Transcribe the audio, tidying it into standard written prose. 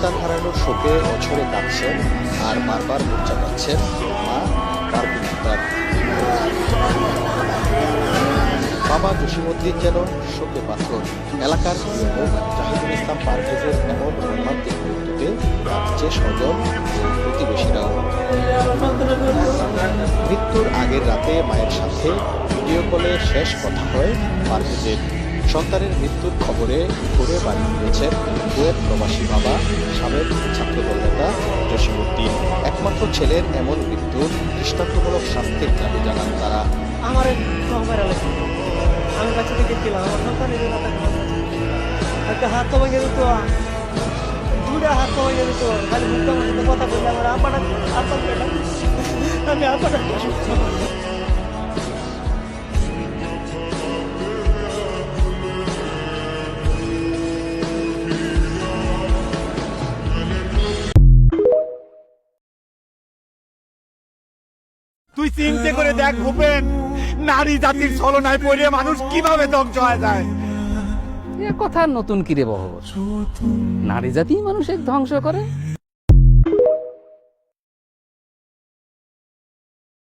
সন্তান হারানোর শোকে অঝরে কাঁদছেন আর বারবার মোর্চা পাচ্ছেন মা পারভিন আক্তার। বাবা জসিমউদ্দিন যেন শোকে পাথর। এলাকার প্রিয় মুখ জাহিদুল ইসলাম পারভেজের এমন মর্মান্তিক মৃত্যুতে কাঁদছে স্বজন ও প্রতিবেশীরাও। মৃত্যুর আগের রাতে মায়ের সাথে ভিডিও কলে শেষ কথা হয় পারভেজের। সন্তানের মৃত্যুর খবরে ঘুরে বাড়ি ফিরেছেন কুয়েত প্রবাসী বাবা সাবেক ছাত্রদল নেতা জসিমউদ্দিন। একমাত্র ছেলের এমন মৃত্যুর দৃষ্টান্তমূলক শাস্তির দাবি জানান তারা। আমার আমি বাচ্চা থেকে গেলাম, আমার সন্তানের জন্য একটা হাত তো ভেঙে দিত, দুটা হাত তো ভেঙে দিত, খালি মুখটা আমার সাথে কথা বললে আমার আপাটা আমি আপাটা তুই চিন্তা করে দেখ ভূপেন, নারী জাতির ছলনায় পড়ে মানুষ কিভাবে ধ্বংস হয়ে যায়। এ কথা নতুন কিরে বহর, নারী জাতি মানুষের ধ্বংস করে?